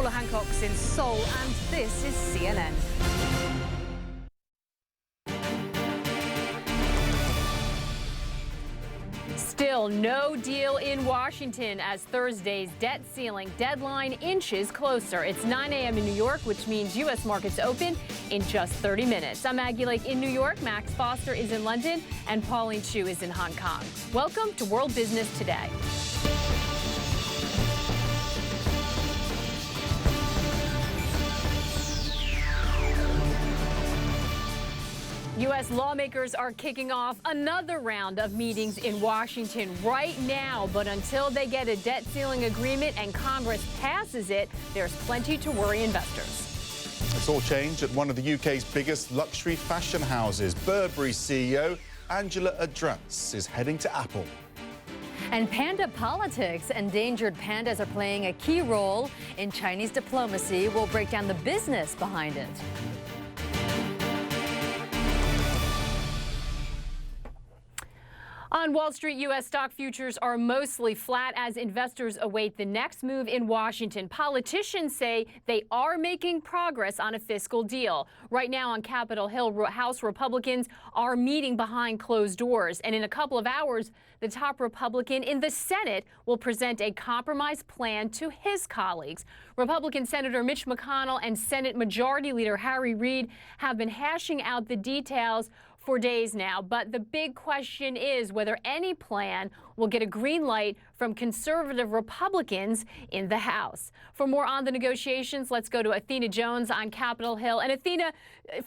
Sheila Hancock's in Seoul, and this is CNN. Still no deal in Washington as Thursday's debt ceiling deadline inches closer. It's 9 a.m. in New York, which means U.S. markets open in just 30 minutes. I'm Maggie Lake in New York, Max Foster is in London, and Pauline Chu is in Hong Kong. Welcome to World Business Today. U.S. lawmakers are kicking off another round of meetings in Washington right now. But until they get a debt ceiling agreement and Congress passes it, there's plenty to worry investors. It's all changed at one of the UK's biggest luxury fashion houses. Burberry CEO Angela Address is heading to Apple. And panda politics. Endangered pandas are playing a key role in Chinese diplomacy. We'll break down the business behind it. On Wall Street, U.S. stock futures are mostly flat as investors await the next move in Washington. Politicians say they are making progress on a fiscal deal. Right now on Capitol Hill, House Republicans are meeting behind closed doors. And in a couple of hours, the top Republican in the Senate will present a compromise plan to his colleagues. Republican Senator Mitch McConnell and Senate Majority Leader Harry Reid have been hashing out the details for days now, but the big question is whether any plan will get a green light from conservative Republicans in the House. For more on the negotiations, let's go to Athena Jones on Capitol Hill. And Athena,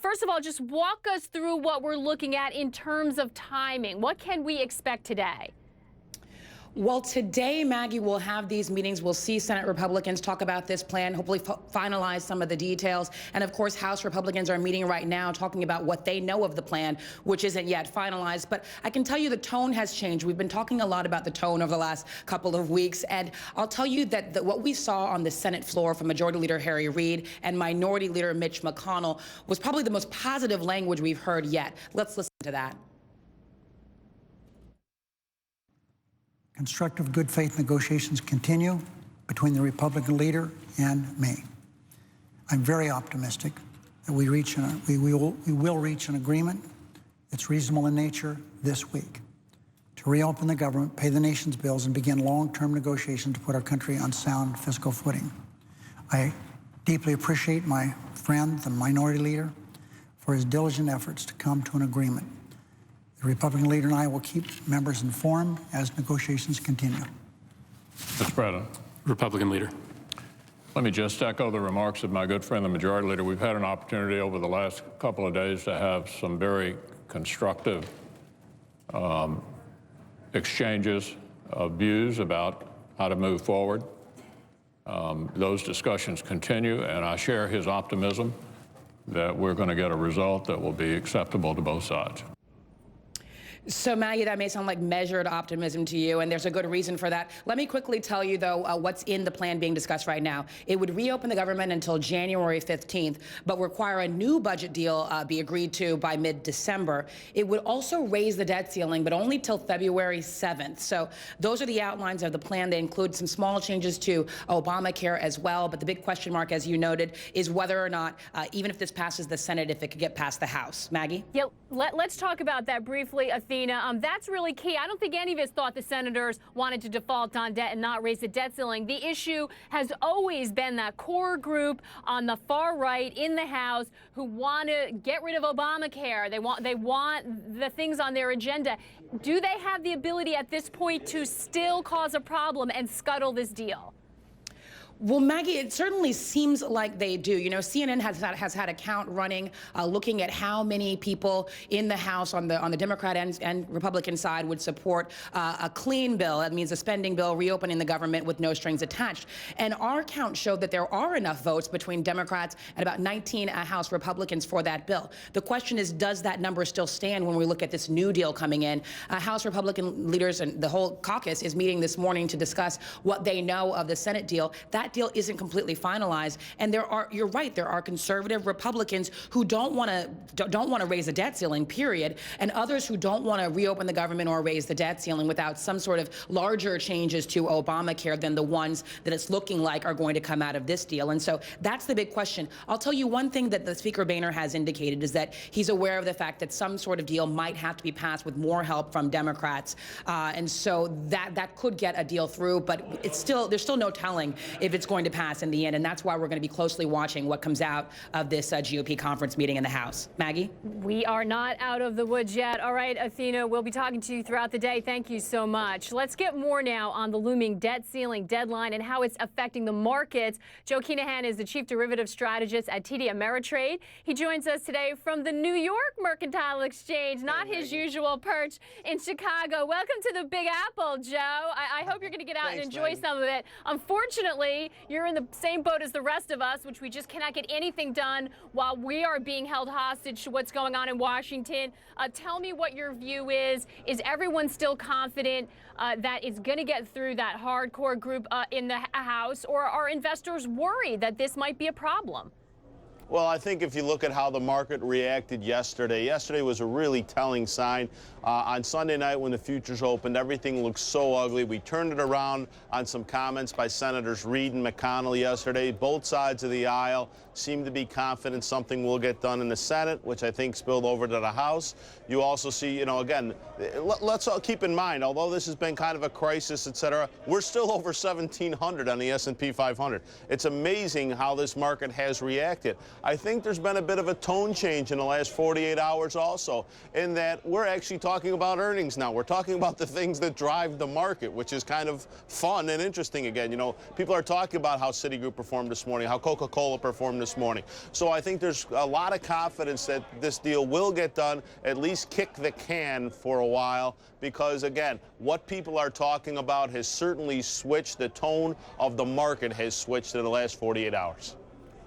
first of all, just walk us through what we're looking at in terms of timing. What can we expect today? Well, today, Maggie, we'll have these meetings. We'll see Senate Republicans talk about this plan, hopefully finalize some of the details. And of course, House Republicans are meeting right now talking about what they know of the plan, which isn't yet finalized. But I can tell you the tone has changed. We've been talking a lot about the tone over the last couple of weeks. And I'll tell you that what we saw on the Senate floor from Majority Leader Harry Reid and Minority Leader Mitch McConnell was probably the most positive language we've heard yet. Let's listen to that. Constructive good faith negotiations continue between the Republican leader and me. I'm very optimistic that we will reach an agreement that's reasonable in nature this week to reopen the government, pay the nation's bills, and begin long-term negotiations to put our country on sound fiscal footing. I deeply appreciate my friend, the Minority Leader, for his diligent efforts to come to an agreement. The Republican leader and I will keep members informed as negotiations continue. Mr. President. Republican leader. Let me just echo the remarks of my good friend, the Majority Leader. We've had an opportunity over the last couple of days to have some very constructive exchanges of views about how to move forward. Those discussions continue, and I share his optimism that we're going to get a result that will be acceptable to both sides. So, Maggie, that may sound like measured optimism to you, and there's a good reason for that. Let me quickly tell you, though, what's in the plan being discussed right now. It would reopen the government until January 15th, but require a new budget deal be agreed to by mid-December. It would also raise the debt ceiling, but only till February 7th. So those are the outlines of the plan. They include some small changes to Obamacare as well, but the big question mark, as you noted, is whether or not, even if this passes the Senate, if it could get past the House. Maggie? Yeah, let's talk about that briefly, Athena. That's really key. I don't think any of us thought the senators wanted to default on debt and not raise the debt ceiling. The issue has always been that core group on the far right in the House who want to get rid of Obamacare. They want the things on their agenda. Do they have the ability at this point to still cause a problem and scuttle this deal? Well, Maggie, it certainly seems like they do. You know, CNN has had a count running, looking at how many people in the House on the Democrat and Republican side would support a clean bill. That means a spending bill, reopening the government with no strings attached. And our count showed that there are enough votes between Democrats and about 19 House Republicans for that bill. The question is, does that number still stand when we look at this new deal coming in? House Republican leaders and the whole caucus is meeting this morning to discuss what they know of the Senate deal. That that deal isn't completely finalized. And you're right, there are conservative Republicans who don't want to raise the debt ceiling, period, and others who don't want to reopen the government or raise the debt ceiling without some sort of larger changes to Obamacare than the ones that it's looking like are going to come out of this deal. And so that's the big question. I'll tell you one thing that the Speaker Boehner has indicated is that he's aware of the fact that some sort of deal might have to be passed with more help from Democrats. And so that could get a deal through, but there's still no telling if it's going to pass in the end. And that's why we're going to be closely watching what comes out of this GOP conference meeting in the House. Maggie? We are not out of the woods yet. All right, Athena, we'll be talking to you throughout the day. Thank you so much. Let's get more now on the looming debt ceiling deadline and how it's affecting the markets. Joe Keenahan is the chief derivative strategist at TD Ameritrade. He joins us today from the New York Mercantile Exchange, not his usual perch in Chicago. Welcome to the Big Apple, Joe. I hope you're going to get out and enjoy some of it. Unfortunately, you're in the same boat as the rest of us, which we just cannot get anything done while we are being held hostage to what's going on in Washington. Tell me what your view is. Is everyone still confident that it's going to get through that hardcore group in the House, or are investors worried that this might be a problem? Well, I think if you look at how the market reacted yesterday was a really telling sign. On Sunday night when the futures opened, everything looked so ugly. We turned it around on some comments by Senators Reid and McConnell yesterday. Both sides of the aisle seem to be confident something will get done in the Senate, which I think spilled over to the House. You also see, again, let's all keep in mind, although this has been kind of a crisis, et cetera, we're still over 1,700 on the S&P 500. It's amazing how this market has reacted. I think there's been a bit of a tone change in the last 48 hours also, in that we're actually talking about earnings now. We're talking about the things that drive the market, which is kind of fun and interesting again. People are talking about how Citigroup performed this morning, how Coca-Cola performed this morning. So I think there's a lot of confidence that this deal will get done, at least kick the can for a while, because again, what people are talking about has certainly switched. The tone of the market has switched in the last 48 hours.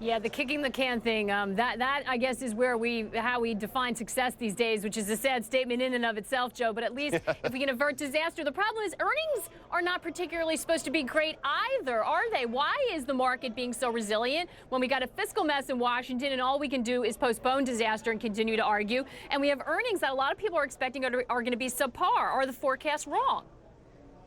Yeah, the kicking the can thing, that I guess is where how we define success these days, which is a sad statement in and of itself, Joe, but at least if we can avert disaster. The problem is earnings are not particularly supposed to be great either, are they? Why is the market being so resilient when we got a fiscal mess in Washington and all we can do is postpone disaster and continue to argue, and we have earnings that a lot of people are expecting are going to be subpar? Are the forecasts wrong?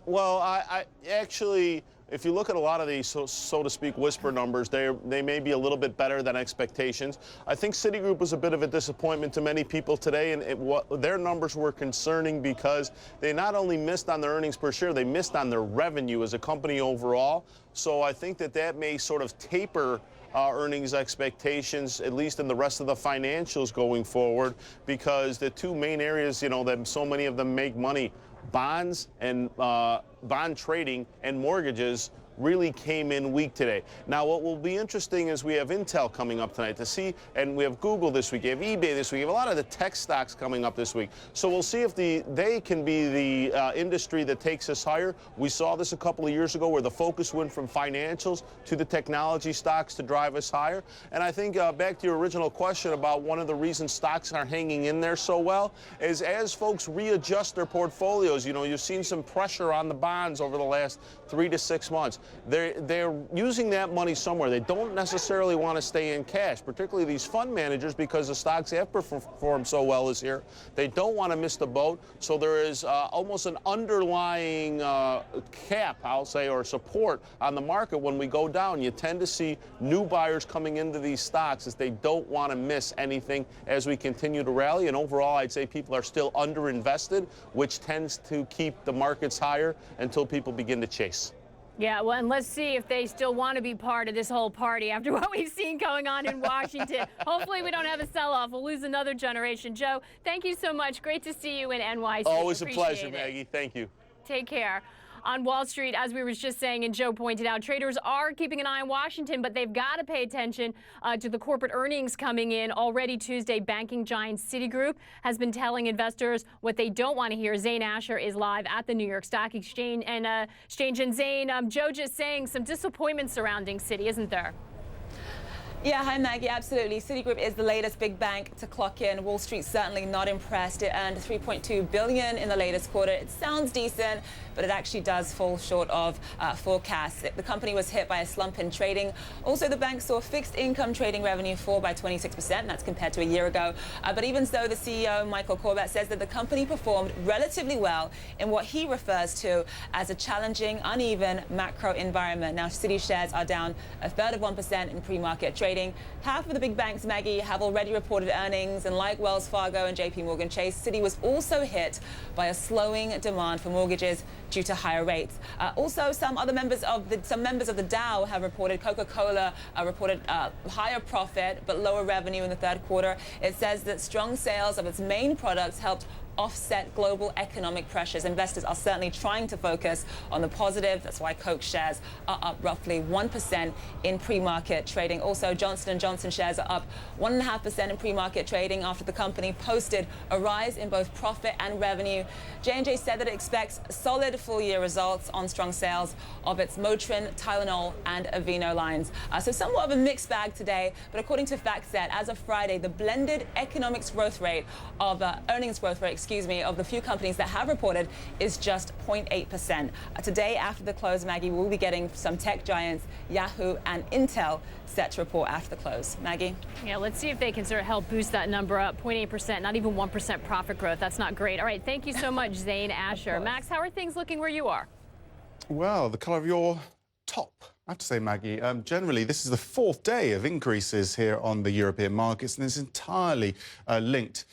Well, I actually, if you look at a lot of these, so to speak, whisper numbers, they may be a little bit better than expectations. I think Citigroup was a bit of a disappointment to many people today, and their numbers were concerning because they not only missed on their earnings per share, they missed on their revenue as a company overall. So I think that may sort of taper earnings expectations, at least in the rest of the financials going forward, because the two main areas, that so many of them make money, bonds and bond trading and mortgages, really came in weak today. Now, what will be interesting is we have Intel coming up tonight to see, and we have Google this week, we have eBay this week, we have a lot of the tech stocks coming up this week. So we'll see if they can be the industry that takes us higher. We saw this a couple of years ago where the focus went from financials to the technology stocks to drive us higher. And I think back to your original question about one of the reasons stocks are hanging in there so well is as folks readjust their portfolios, you've seen some pressure on the bonds over the last 3 to 6 months. They're using that money somewhere. They don't necessarily want to stay in cash, particularly these fund managers, because the stocks have performed so well this year. They don't want to miss the boat, so there is almost an underlying cap, I'll say, or support on the market. When we go down, you tend to see new buyers coming into these stocks as they don't want to miss anything as we continue to rally. And overall, I'd say people are still underinvested, which tends to keep the markets higher until people begin to chase. Yeah, well, and let's see if they still want to be part of this whole party after what we've seen going on in Washington. Hopefully we don't have a sell-off. We'll lose another generation. Joe, thank you so much. Great to see you in NYC. Always a pleasure, Maggie. Thank you. Take care. On Wall Street, as we were just saying, and Joe pointed out, traders are keeping an eye on Washington, but they've got to pay attention to the corporate earnings coming in. Already Tuesday, banking giant Citigroup has been telling investors what they don't want to hear. Zane Asher is live at the New York Stock Exchange. And Zane, Joe just saying some disappointment surrounding Citi, isn't there? Yeah, hi Maggie, absolutely. Citigroup is the latest big bank to clock in. Wall Street certainly not impressed. It earned $3.2 billion in the latest quarter. It sounds decent, but it actually does fall short of forecasts. The company was hit by a slump in trading. Also, the bank saw fixed income trading revenue fall by 26%, and that's compared to a year ago. But even so, the CEO, Michael Corbett, says that the company performed relatively well in what he refers to as a challenging, uneven macro environment. Now, Citi shares are down a third of 1% in pre-market trading. Half of the big banks, Maggie, have already reported earnings, and like Wells Fargo and JP Morgan Chase, Citi was also hit by a slowing demand for mortgages due to higher rates. Also, some members of the Dow have reported. Coca-Cola reported higher profit but lower revenue in the third quarter. It says that strong sales of its main products helped offset global economic pressures. Investors are certainly trying to focus on the positive. That's why Coke shares are up roughly 1% in pre-market trading. Also, Johnson & Johnson shares are up 1.5% in pre-market trading after the company posted a rise in both profit and revenue. J&J said that it expects solid full-year results on strong sales of its Motrin, Tylenol and Aveeno lines. So somewhat of a mixed bag today, but according to FactSet, as of Friday, the blended earnings growth rate, of the few companies that have reported is just 0.8%. Today, after the close, Maggie, we'll be getting some tech giants, Yahoo and Intel, set to report after the close. Maggie? Yeah, let's see if they can sort of help boost that number up. 0.8%, not even 1% profit growth. That's not great. All right, thank you so much, Zane Asher. Max, how are things looking where you are? Well, the colour of your top, I have to say, Maggie. Generally, this is the fourth day of increases here on the European markets, and it's entirely linked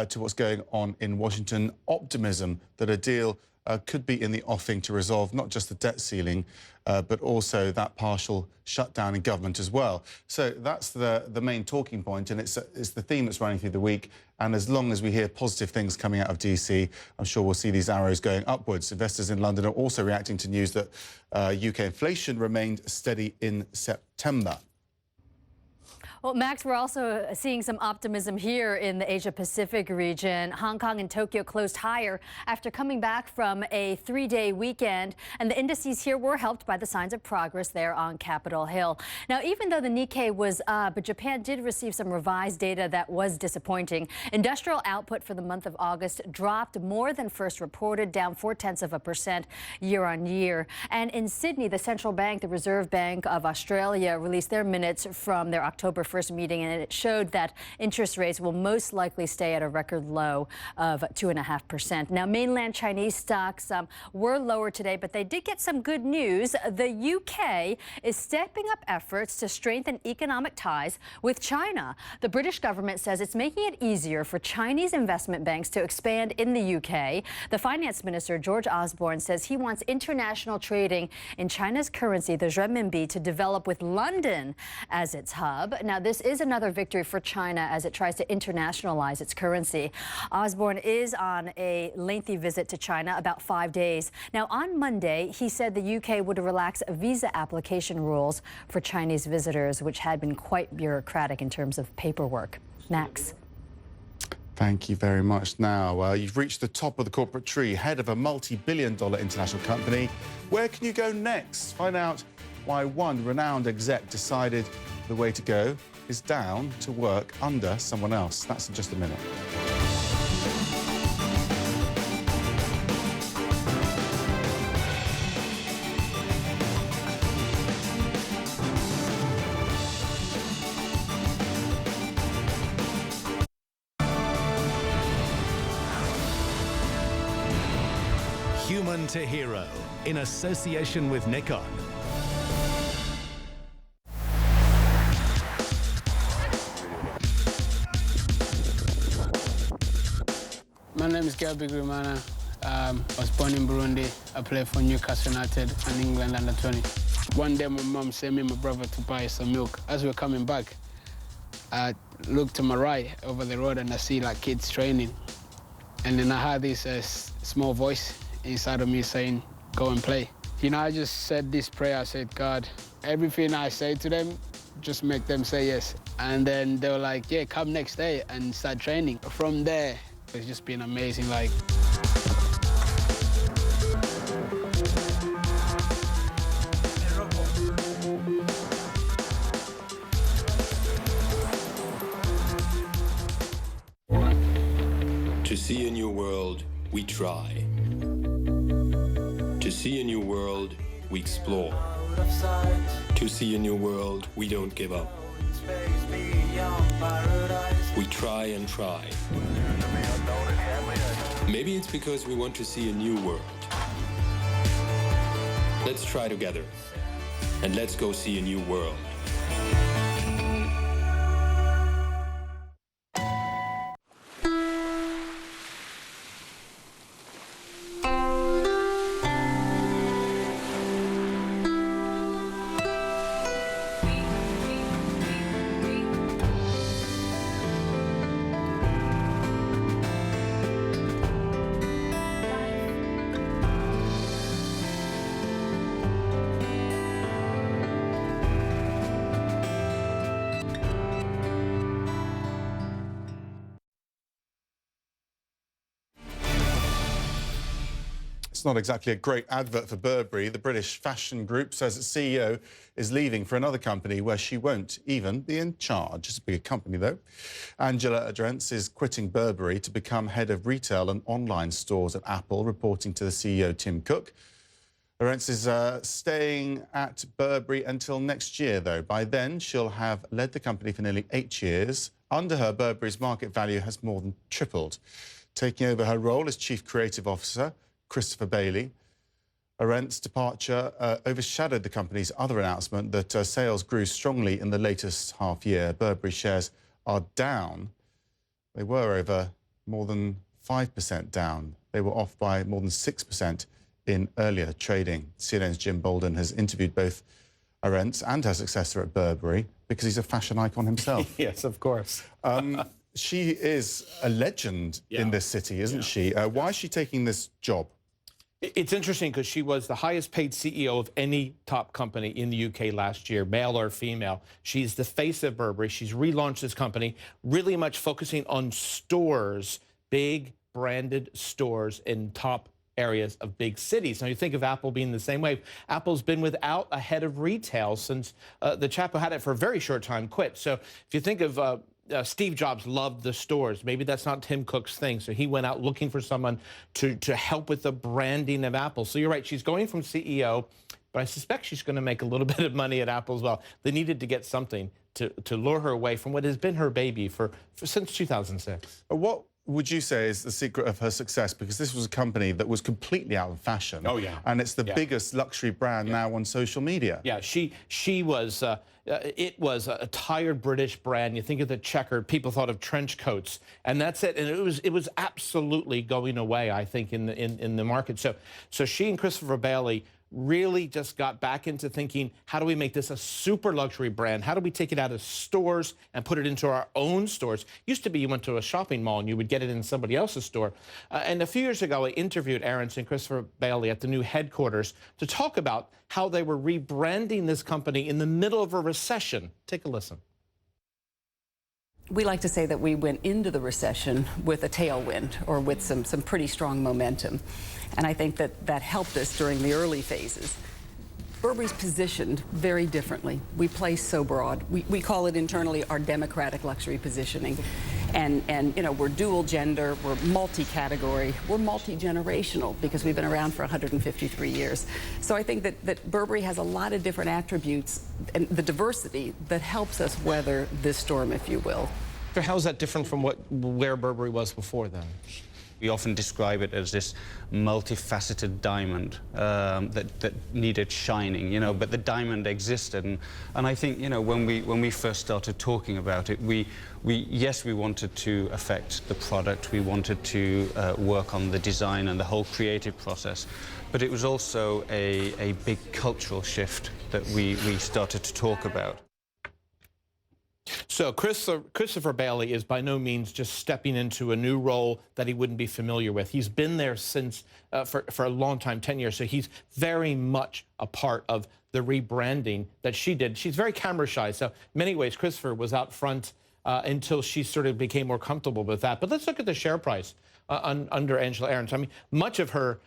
to what's going on in Washington. Optimism that a deal could be in the offing to resolve not just the debt ceiling, but also that partial shutdown in government as well. So that's the main talking point, and it's the theme that's running through the week. And as long as we hear positive things coming out of DC, I'm sure we'll see these arrows going upwards. Investors in London are also reacting to news that UK inflation remained steady in September. Well, Max, we're also seeing some optimism here in the Asia-Pacific region. Hong Kong and Tokyo closed higher after coming back from a three-day weekend, and the indices here were helped by the signs of progress there on Capitol Hill. Now, even though the Nikkei was up, Japan did receive some revised data that was disappointing. Industrial output for the month of August dropped more than first reported, down 0.4% year on year. And in Sydney, the central bank, the Reserve Bank of Australia, released their minutes from their October 1st meeting, and it showed that interest rates will most likely stay at a record low of 2.5%. Now, mainland Chinese stocks were lower today, but they did get some good news. The UK is stepping up efforts to strengthen economic ties with China. The British government says it's making it easier for Chinese investment banks to expand in the UK. The finance minister, George Osborne, says he wants international trading in China's currency, the renminbi, to develop with London as its hub. Now, this is another victory for China as it tries to internationalize its currency. Osborne is on a lengthy visit to China, about 5 days. Now, on Monday, he said the UK would relax visa application rules for Chinese visitors, which had been quite bureaucratic in terms of paperwork. Max. Thank you very much. Now, you've reached the top of the corporate tree, head of a multi-billion-dollar international company. Where can you go next? Find out why one renowned exec decided the way to go is down to work under someone else. That's in just a minute. Human to Hero, in association with Nikon. My name is Gabi Grimana. I was born in Burundi. I play for Newcastle United and England under 20. One day my mom sent me and my brother to buy some milk. As we were coming back, I looked to my right over the road and I see like kids training. And then I heard this small voice inside of me saying, go and play. You know, I just said this prayer. I said, God, everything I say to them, just make them say yes. And then they were like, yeah, come next day and start training. From there, it's just been amazing. Like, to see a new world, we try. To see a new world, we explore. To see a new world, we don't give up. We try and try. Maybe it's because we want to see a new world. Let's try together, and let's go see a new world. It's not exactly a great advert for Burberry. The British fashion group says its CEO is leaving for another company where she won't even be in charge. It's a big company, though. Angela Adrence is quitting Burberry to become head of retail and online stores at Apple, reporting to the CEO, Tim Cook. Adrence is staying at Burberry until next year, though. By then, she'll have led the company for nearly 8 years. Under her, Burberry's market value has more than tripled. Taking over her role as Chief Creative Officer, Christopher Bailey. Arendt's departure overshadowed the company's other announcement that sales grew strongly in the latest half year. Burberry shares are down. They were over more than 5% down. They were off by more than 6% in earlier trading. CNN's Jim Bolden has interviewed both Arendt and her successor at Burberry because he's a fashion icon himself. Yes, of course. She is a legend in this city, isn't she? Why is she taking this job? It's interesting because she was the highest paid CEO of any top company in the UK last year, male or female. She's the face of Burberry. She's relaunched this company, really much focusing on stores, big branded stores in top areas of big cities. Now, you think of Apple being the same way. Apple's been without a head of retail since the chap who had it for a very short time quit. So if you think of Steve Jobs loved the stores. Maybe that's not Tim Cook's thing. So he went out looking for someone to help with the branding of Apple. So you're right. She's going from CEO, but I suspect she's going to make a little bit of money at Apple as well. They needed to get something to lure her away from what has been her baby since 2006. What would you say is the secret of her success? Because this was a company that was completely out of fashion. Oh, yeah. And it's the biggest luxury brand now on social media. Yeah, she was... it was a tired British brand. You think of the checkered, people thought of trench coats, and that's it. And it was absolutely going away, I think, in the market. So she and Christopher Bailey really just got back into thinking, how do we make this a super luxury brand? How do we take it out of stores and put it into our own stores? Used to be you went to a shopping mall and you would get it in somebody else's store. And a few years ago, I interviewed Arendt and Christopher Bailey at the new headquarters to talk about how they were rebranding this company in the middle of a recession. Take a listen. We like to say that we went into the recession with a tailwind or with some pretty strong momentum. And I think that helped us during the early phases. Burberry's positioned very differently. We play so broad. We call it internally our democratic luxury positioning. And you know, we're dual gender, we're multi-category, we're multi-generational because we've been around for 153 years. So I think that Burberry has a lot of different attributes and the diversity that helps us weather this storm, if you will. So how is that different from where Burberry was before then? We often describe it as this multifaceted diamond that needed shining, you know, but the diamond existed. And I think, you know, when we first started talking about it, yes, we wanted to affect the product, we wanted to work on the design and the whole creative process, but it was also a big cultural shift that we started to talk about. So Christopher Bailey is by no means just stepping into a new role that he wouldn't be familiar with. He's been there since for a long time, 10 years. So he's very much a part of the rebranding that she did. She's very camera shy. So in many ways, Christopher was out front until she sort of became more comfortable with that. But let's look at the share price under Angela Arendt. I mean, much of her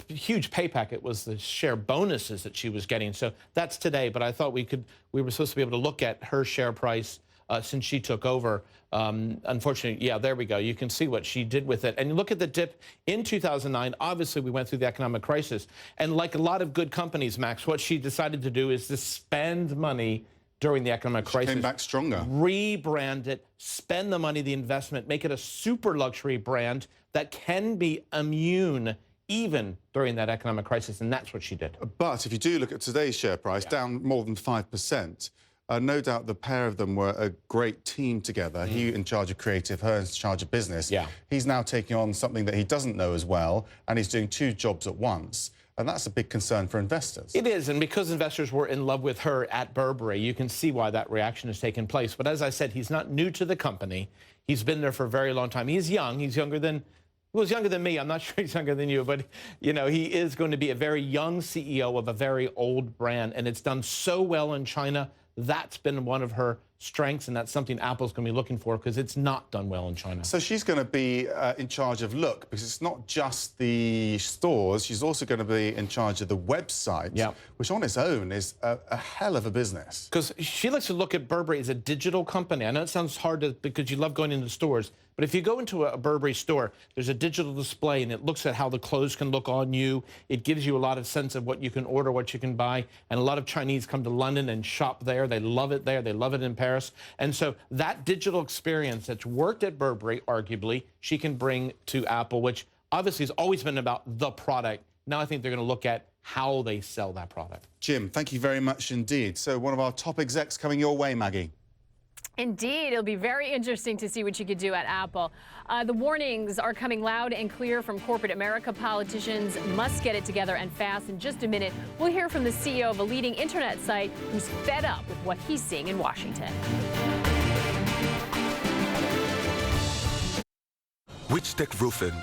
huge pay packet was the share bonuses that she was getting. So that's today. But I thought we were supposed to be able to look at her share price since she took over. Unfortunately, yeah, there we go. You can see what she did with it. And you look at the dip in 2009. Obviously, we went through the economic crisis. And like a lot of good companies, Max, what she decided to do is to spend money during the economic crisis. She came back stronger. Rebrand it, spend the money, the investment, make it a super luxury brand that can be immune even during that economic crisis, and that's what she did. But if you do look at today's share price, down more than 5%, no doubt the pair of them were a great team together. He in charge of creative, her in charge of business. Yeah. He's now taking on something that he doesn't know as well, and he's doing two jobs at once. And that's a big concern for investors. It is, and because investors were in love with her at Burberry, you can see why that reaction has taken place. But as I said, he's not new to the company. He's been there for a very long time. He's young. He's younger than, well, he's younger than me. I'm not sure he's younger than you, but, you know, he is going to be a very young CEO of a very old brand, and it's done so well in China. That's been one of her strengths, and that's something Apple's going to be looking for because it's not done well in China. So she's going to be in charge of look, because it's not just the stores. She's also going to be in charge of the website, which on its own is a hell of a business. Because she likes to look at Burberry as a digital company. I know it sounds hard because you love going into stores, but if you go into a Burberry store, there's a digital display, and it looks at how the clothes can look on you. It gives you a lot of sense of what you can order, what you can buy. And a lot of Chinese come to London and shop there. They love it there. They love it in Paris. And so that digital experience that's worked at Burberry, arguably, she can bring to Apple, which obviously has always been about the product. Now I think they're going to look at how they sell that product. Jim, thank you very much indeed. So one of our top execs coming your way, Maggie. Indeed, it'll be very interesting to see what you could do at Apple. The warnings are coming loud and clear from corporate America. Politicians must get it together and fast. In just a minute, we'll hear from the CEO of a leading internet site who's fed up with what he's seeing in Washington. Witchdeck Roofing,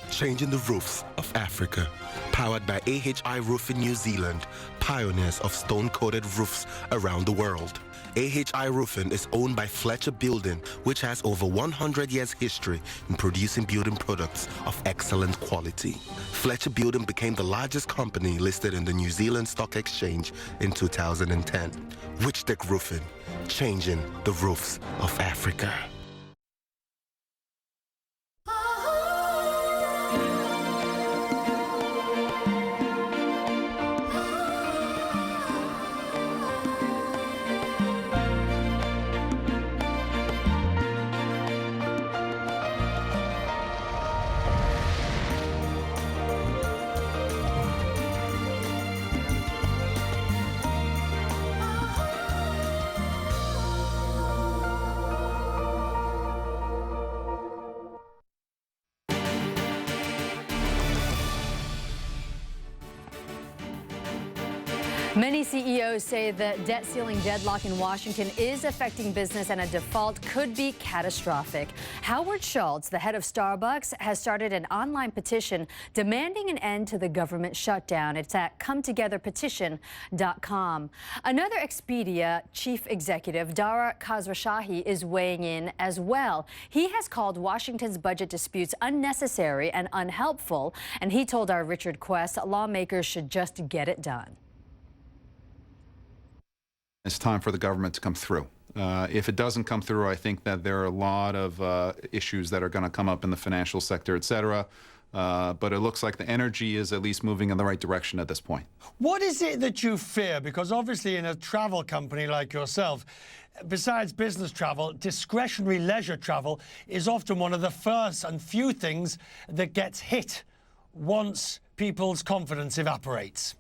changing the roofs of Africa. Powered by AHI Roofing New Zealand, pioneers of stone-coated roofs around the world. AHI Roofing is owned by Fletcher Building, which has over 100 years history in producing building products of excellent quality. Fletcher Building became the largest company listed in the New Zealand Stock Exchange in 2010. Witchdeck Roofing, changing the roofs of Africa. Many CEOs say the debt ceiling deadlock in Washington is affecting business, and a default could be catastrophic. Howard Schultz, the head of Starbucks, has started an online petition demanding an end to the government shutdown. It's at cometogetherpetition.com. Another Expedia chief executive, Dara Khosrowshahi, is weighing in as well. He has called Washington's budget disputes unnecessary and unhelpful, and he told our Richard Quest lawmakers should just get it done. It's time for the government to come through. If it doesn't come through, I think that there are a lot of issues that are going to come up in the financial sector, et cetera. But it looks like the energy is at least moving in the right direction at this point. What is it that you fear? Because obviously in a travel company like yourself, besides business travel, discretionary leisure travel is often one of the first and few things that gets hit once people's confidence evaporates.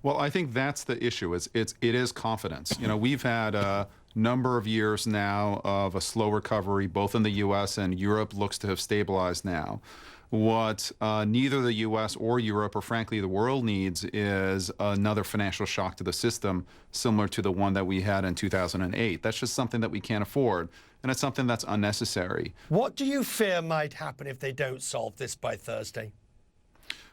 Well, I think that's the issue. It is confidence. You know, we've had a number of years now of a slow recovery, both in the U.S. and Europe looks to have stabilized now. What neither the U.S. or Europe, or frankly the world, needs is another financial shock to the system similar to the one that we had in 2008. That's just something that we can't afford, and it's something that's unnecessary. What do you fear might happen if they don't solve this by Thursday?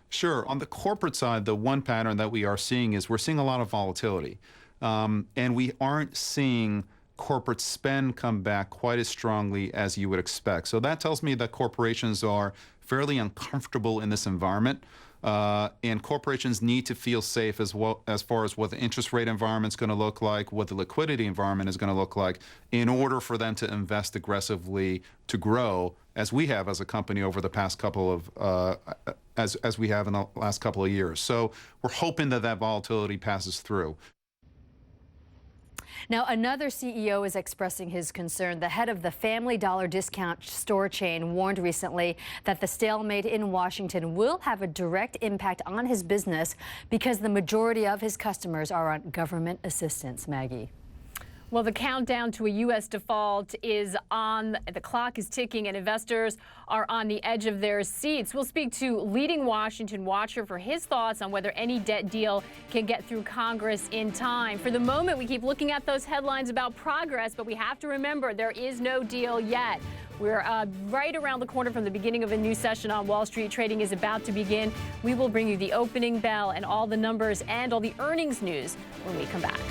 Sure. On the corporate side, the one pattern that we are seeing is we're seeing a lot of volatility. And we aren't seeing corporate spend come back quite as strongly as you would expect. So that tells me that corporations are fairly uncomfortable in this environment. And corporations need to feel safe as well as far as what the interest rate environment is going to look like, what the liquidity environment is going to look like, in order for them to invest aggressively to grow, as we have as a company over the past couple of, as we have in the last couple of years. So we're hoping that that volatility passes through. Now, another CEO is expressing his concern. The head of the Family Dollar discount store chain warned recently that the stalemate in Washington will have a direct impact on his business because the majority of his customers are on government assistance. Maggie. Well, the countdown to a U.S. default is on. The clock is ticking, and investors are on the edge of their seats. We'll speak to leading Washington watcher for his thoughts on whether any debt deal can get through Congress in time. For the moment, we keep looking at those headlines about progress, but we have to remember there is no deal yet. We're right around the corner from the beginning of a new session on Wall Street. Trading is about to begin. We will bring you the opening bell and all the numbers and all the earnings news when we come back.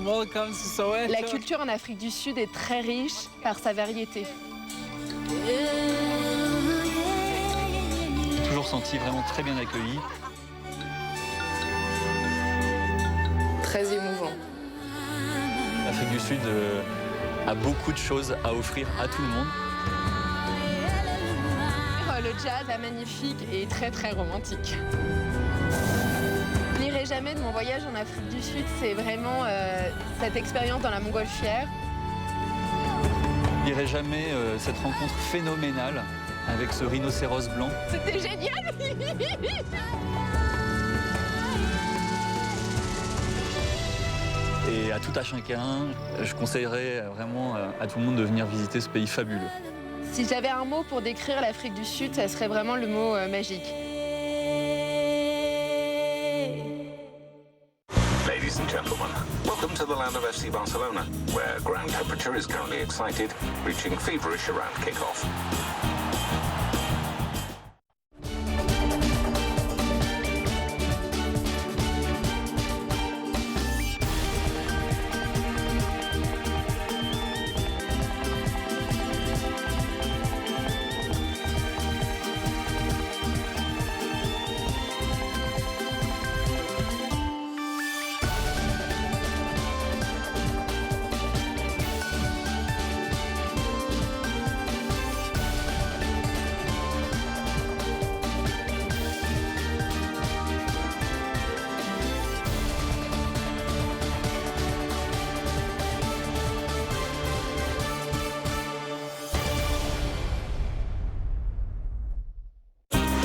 Welcome to Soweto. La culture en Afrique du Sud est très riche par sa variété. Toujours senti vraiment très bien accueilli. Très émouvant. L'Afrique du Sud a beaucoup de choses à offrir à tout le monde. Le jazz est magnifique et très très romantique. Je n'oublierai jamais de mon voyage en Afrique du Sud, c'est vraiment cette expérience dans la montgolfière. Je n'oublierai jamais cette rencontre phénoménale avec ce rhinocéros blanc. C'était génial. Et à tout à chacun, je conseillerais vraiment à tout le monde de venir visiter ce pays fabuleux. Si j'avais un mot pour décrire l'Afrique du Sud, ça serait vraiment le mot magique. Ladies and gentlemen, welcome to the land of FC Barcelona, where ground temperature is currently excited, reaching feverish around kickoff.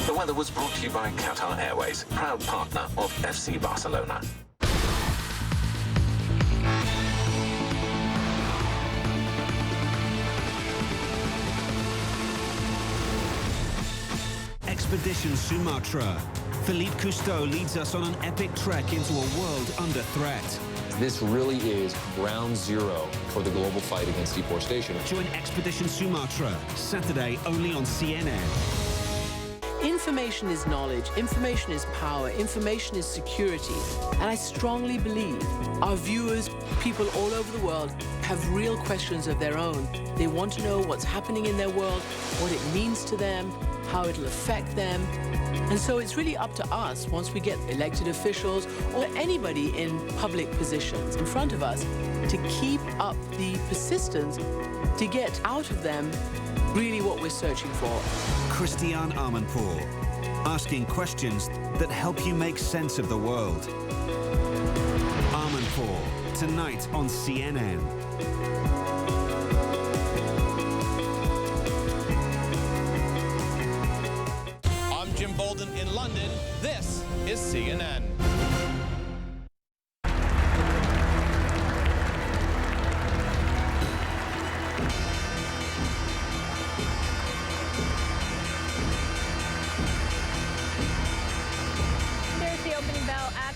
The weather was brought to you by Qatar Airways, proud partner of FC Barcelona. Expedition Sumatra. Philippe Cousteau leads us on an epic trek into a world under threat. This really is ground zero for the global fight against deforestation. Join Expedition Sumatra, Saturday only on CNN. Information is knowledge, information is power, information is security. And I strongly believe our viewers, people all over the world, have real questions of their own. They want to know what's happening in their world, what it means to them, how it'll affect them. And so it's really up to us, once we get elected officials or anybody in public positions in front of us, to keep up the persistence to get out of them really what we're searching for. Christiane Amanpour, asking questions that help you make sense of the world. Amanpour, tonight on CNN. I'm Jim Bolden in London. This is CNN.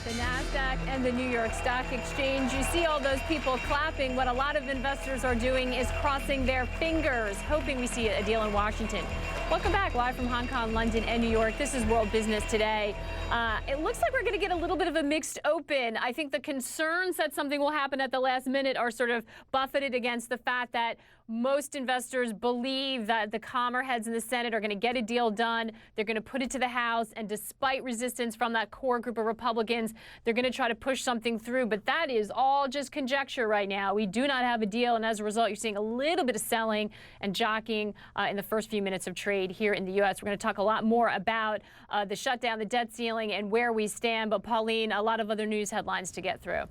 The NASDAQ and the New York Stock Exchange. You see all those people clapping. What a lot of investors are doing is crossing their fingers, hoping we see a deal in Washington. Welcome back, live from Hong Kong, London, and New York. This is World Business Today. It looks like we're going to get a little bit of a mixed open. I think the concerns that something will happen at the last minute are sort of buffeted against the fact that most investors believe that the calmer heads in the Senate are going to get a deal done. They're going to put it to the House, and despite resistance from that core group of Republicans, they're going to try to push something through. But that is all just conjecture right now. We do not have a deal, and as a result, you're seeing a little bit of selling and jockeying in the first few minutes of trade here in the U.S. We're going to talk a lot more about the shutdown, the debt ceiling, and where we stand. But Pauline, a lot of other news headlines to get through.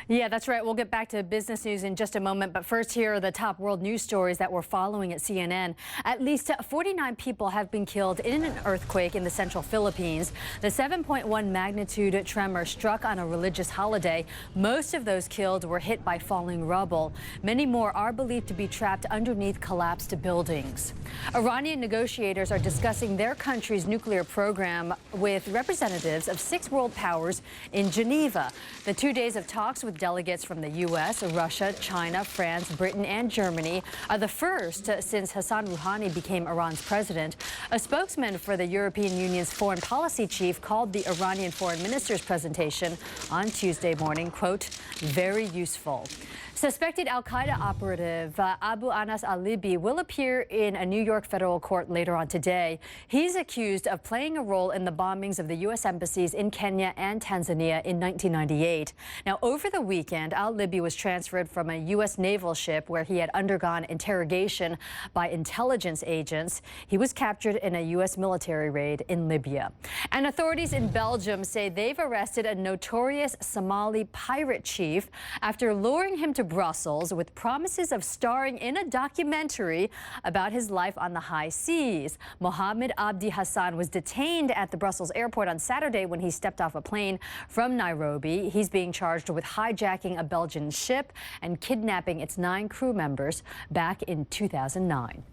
Yeah, that's right. We'll get back to business news in just a moment. But first, here are the top world news stories that we're following at CNN. At least 49 people have been killed in an earthquake in the central Philippines. The 7.1 magnitude tremor struck on a religious holiday. Most of those killed were hit by falling rubble. Many more are believed to be trapped underneath collapsed buildings. Iranian negotiators are discussing their country's nuclear program with representatives of 6 world powers in Geneva. The 2 days of talks with delegates from the U.S., Russia, China, France, Britain, and Germany are the first since Hassan Rouhani became Iran's president. A spokesman for the European Union's foreign policy chief called the Iranian foreign minister's presentation on Tuesday morning, quote, very useful. Suspected al-Qaeda operative Abu Anas al-Libi will appear in a New York federal court later on today. He's accused of playing a role in the bombings of the U.S. embassies in Kenya and Tanzania in 1998. Now, over the weekend, al-Libi was transferred from a U.S. naval ship where he had undergone interrogation by intelligence agents. He was captured in a U.S. military raid in Libya. And authorities in Belgium say they've arrested a notorious Somali pirate chief after luring him to Brussels with promises of starring in a documentary about his life on the high seas. Mohammed Abdi Hassan was detained at the Brussels airport on Saturday when he stepped off a plane from Nairobi. He's being charged with hijacking a Belgian ship and kidnapping its 9 crew members back in 2009.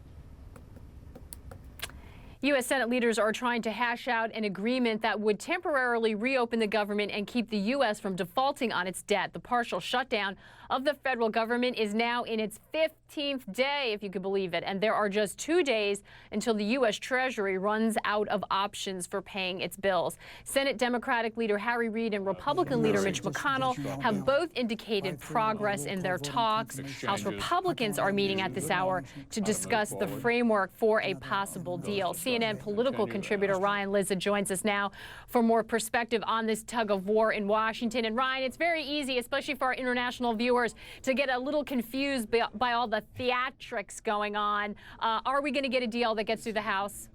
U.S. Senate leaders are trying to hash out an agreement that would temporarily reopen the government and keep the U.S. from defaulting on its debt. The partial shutdown of the federal government is now in its 15th day, if you could believe it. And there are just 2 days until the U.S. Treasury runs out of options for paying its bills. Senate Democratic leader Harry Reid and Republican leader Mitch McConnell have both indicated progress in their talks. House Republicans are meeting at this hour to discuss the framework for a possible deal. CNN political contributor Ryan Lizza joins us now for more perspective on this tug of war in Washington. And Ryan, it's very easy, especially for our international viewers, to get a little confused by all the theatrics going on. Are we going to get a deal that gets through the House?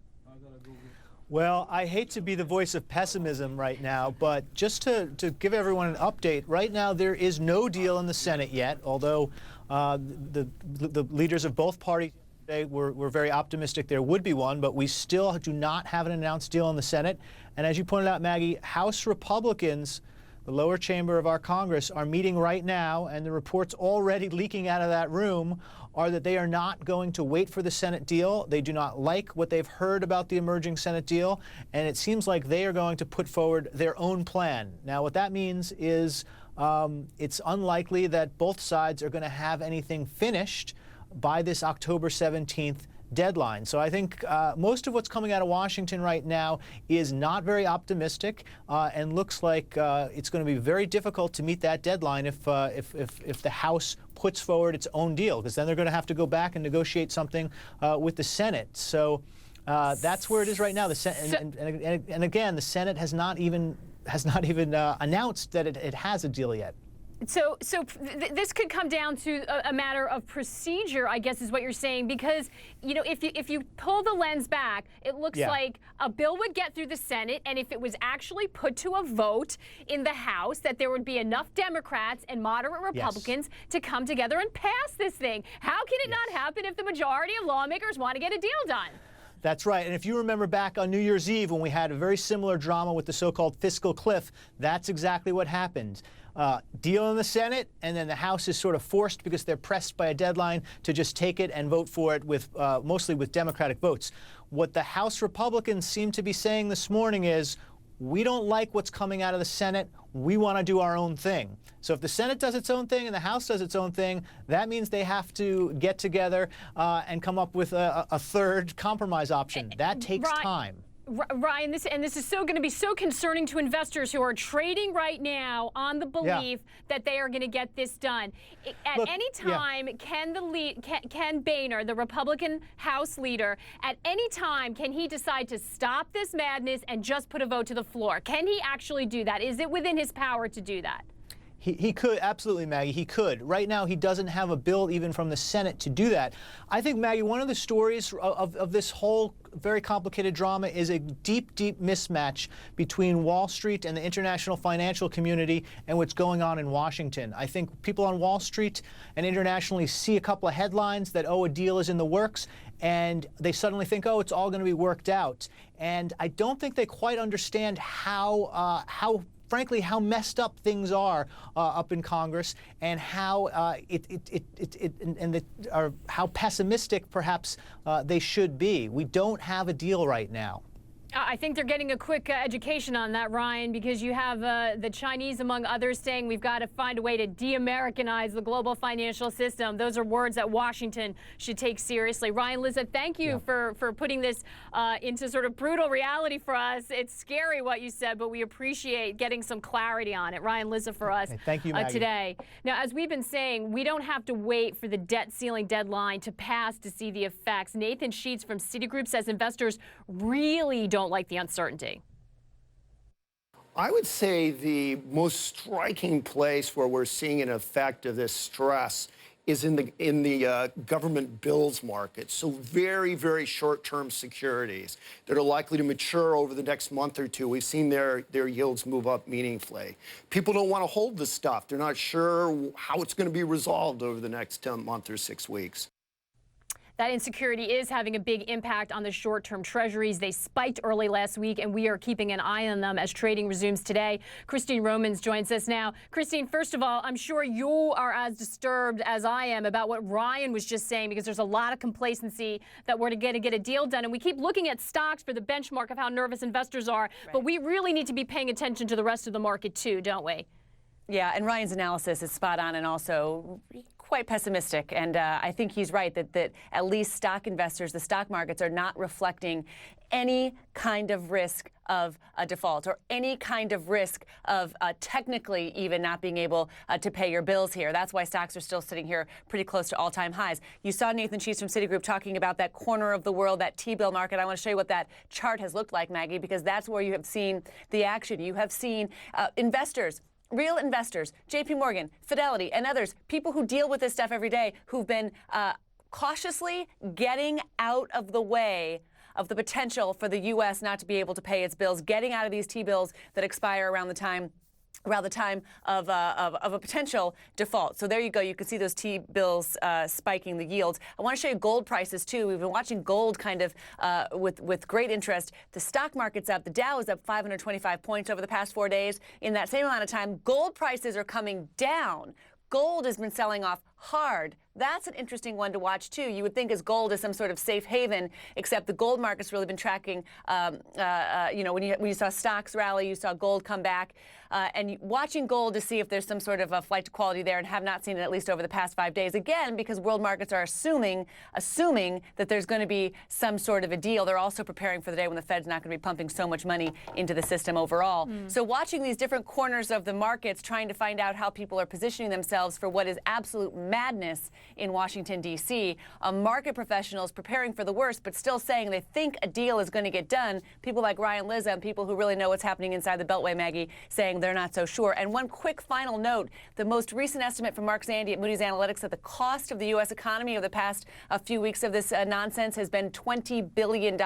Well, I hate to be the voice of pessimism right now, but just to give everyone an update, right now there is no deal in the Senate yet, although the leaders of both parties were very optimistic there would be one, but we still do not have an announced deal in the Senate. And as you pointed out, Maggie, House Republicans, the lower chamber of our Congress, are meeting right now, and the reports already leaking out of that room are that they are not going to wait for the Senate deal. They do not like what they've heard about the emerging Senate deal, and it seems like they are going to put forward their own plan. Now, what that means is it's unlikely that both sides are going to have anything finished by this October 17th deadline. So I think most of what's coming out of Washington right now is not very optimistic and looks like it's going to be very difficult to meet that deadline if the House puts forward its own deal, because then they're going to have to go back and negotiate something with the Senate. So that's where it is right now. And again, the Senate has not even announced that it has a deal yet. This could come down to a matter of procedure, I guess, is what you're saying, because if you pull the lens back, it looks like a bill would get through the Senate, and if it was actually put to a vote in the House, that there would be enough Democrats and moderate Republicans to come together and pass this thing. How can it not happen if the majority of lawmakers want to get a deal done? That's right. And if you remember back on New Year's Eve when we had a very similar drama with the so-called fiscal cliff, that's exactly what happened. Deal in the Senate, and then the House is sort of forced, because they're pressed by a deadline, to just take it and vote for it with mostly with Democratic votes. What the House Republicans seem to be saying this morning is, we don't like what's coming out of the Senate. We want to do our own thing. So if the Senate does its own thing and the House does its own thing, that means they have to get together and come up with a third compromise option. That takes time. Ryan, this is going to be so concerning to investors who are trading right now on the belief that they are going to get this done. At any time, can Boehner, the Republican House leader, at any time can he decide to stop this madness and just put a vote to the floor? Can he actually do that? Is it within his power to do that? He could, absolutely, Maggie, he could. Right now, he doesn't have a bill even from the Senate to do that. I think, Maggie, one of the stories of this whole very complicated drama is a deep, deep mismatch between Wall Street and the international financial community and what's going on in Washington. I think people on Wall Street and internationally see a couple of headlines that, oh, a deal is in the works, and they suddenly think, oh, it's all going to be worked out. And I don't think they quite understand frankly, how messed up things are up in Congress, and how how pessimistic perhaps they should be. We don't have a deal right now. I think they're getting a quick education on that, Ryan, because you have the Chinese, among others, saying we've got to find a way to de-Americanize the global financial system. Those are words that Washington should take seriously. Ryan, Liza, thank you for putting this into sort of brutal reality for us. It's scary what you said, but we appreciate getting some clarity on it. Ryan, Liza, for us thank you, Maggie. Today. Now, as we've been saying, we don't have to wait for the debt ceiling deadline to pass to see the effects. Nathan Sheets from Citigroup says investors really don't like the uncertainty. I would say the most striking place where we're seeing an effect of this stress is in the government bills market. So very, very short-term securities that are likely to mature over the next month or two. We've seen their yields move up meaningfully. People don't want to hold this stuff. They're not sure how it's going to be resolved over the next month or 6 weeks. That insecurity is having a big impact on the short-term treasuries. They spiked early last week, and we are keeping an eye on them as trading resumes today. Christine Romans joins us now. Christine, first of all, I'm sure you are as disturbed as I am about what Ryan was just saying, because there's a lot of complacency that we're going to get a deal done. And we keep looking at stocks for the benchmark of how nervous investors are. Right. But we really need to be paying attention to the rest of the market, too, don't we? Yeah, and Ryan's analysis is spot on and also quite pessimistic. And I think he's right that at least stock investors, the stock markets, are not reflecting any kind of risk of a default or any kind of risk of technically even not being able to pay your bills here. That's why stocks are still sitting here pretty close to all-time highs. You saw Nathan Sheets from Citigroup talking about that corner of the world, that T-bill market. I want to show you what that chart has looked like, Maggie, because that's where you have seen the action. You have seen investors, real investors, JP Morgan, Fidelity, and others, people who deal with this stuff every day, who've been cautiously getting out of the way of the potential for the U.S. not to be able to pay its bills, getting out of these T-bills that expire around the time of a potential default. So there you go. You can see those T-bills spiking the yields. I want to show you gold prices, too. We've been watching gold kind of with great interest. The stock market's up. The Dow is up 525 points over the past 4 days. In that same amount of time, gold prices are coming down. Gold has been selling off hard. That's an interesting one to watch, too. You would think as gold is some sort of safe haven, except the gold market's really been tracking, when you saw stocks rally, you saw gold come back. And watching gold to see if there's some sort of a flight to quality there, and have not seen it at least over the past 5 days. Again, because world markets are assuming that there's going to be some sort of a deal. They're also preparing for the day when the Fed's not going to be pumping so much money into the system overall. So watching these different corners of the markets, trying to find out how people are positioning themselves for what is absolute madness in Washington, D.C. Market professionals preparing for the worst, but still saying they think a deal is going to get done. People like Ryan Lizza and people who really know what's happening inside the Beltway, Maggie, saying they're not so sure. And one quick final note, the most recent estimate from Mark Zandi at Moody's Analytics that the cost of the U.S. economy over the past few weeks of this nonsense has been $20 billion.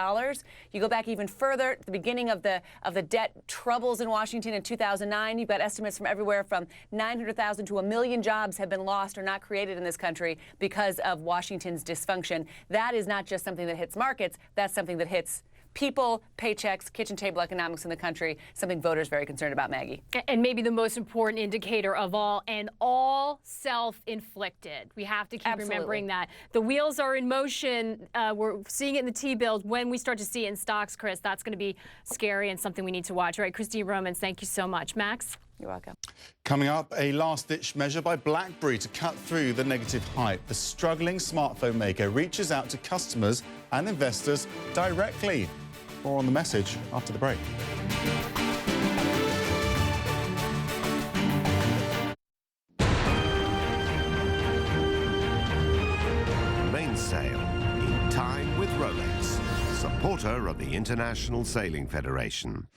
You go back even further, at the beginning of the debt troubles in Washington in 2009, you've got estimates from everywhere from 900,000 to 1 million jobs have been lost or not created in this country because of Washington's dysfunction. That is not just something that hits markets, that's something that hits people, paychecks, kitchen table economics in the country, something voters are very concerned about, Maggie. And maybe the most important indicator of all, and all self-inflicted. We have to keep remembering that. The wheels are in motion. We're seeing it in the T-bills. When we start to see it in stocks, Chris, that's going to be scary and something we need to watch. All right, Christine Romans, thank you so much. Max? You're welcome. Coming up, a last-ditch measure by BlackBerry to cut through the negative hype. The struggling smartphone maker reaches out to customers and investors directly. More on the message after the break. Mainsail, in time with Rolex, supporter of the International Sailing Federation.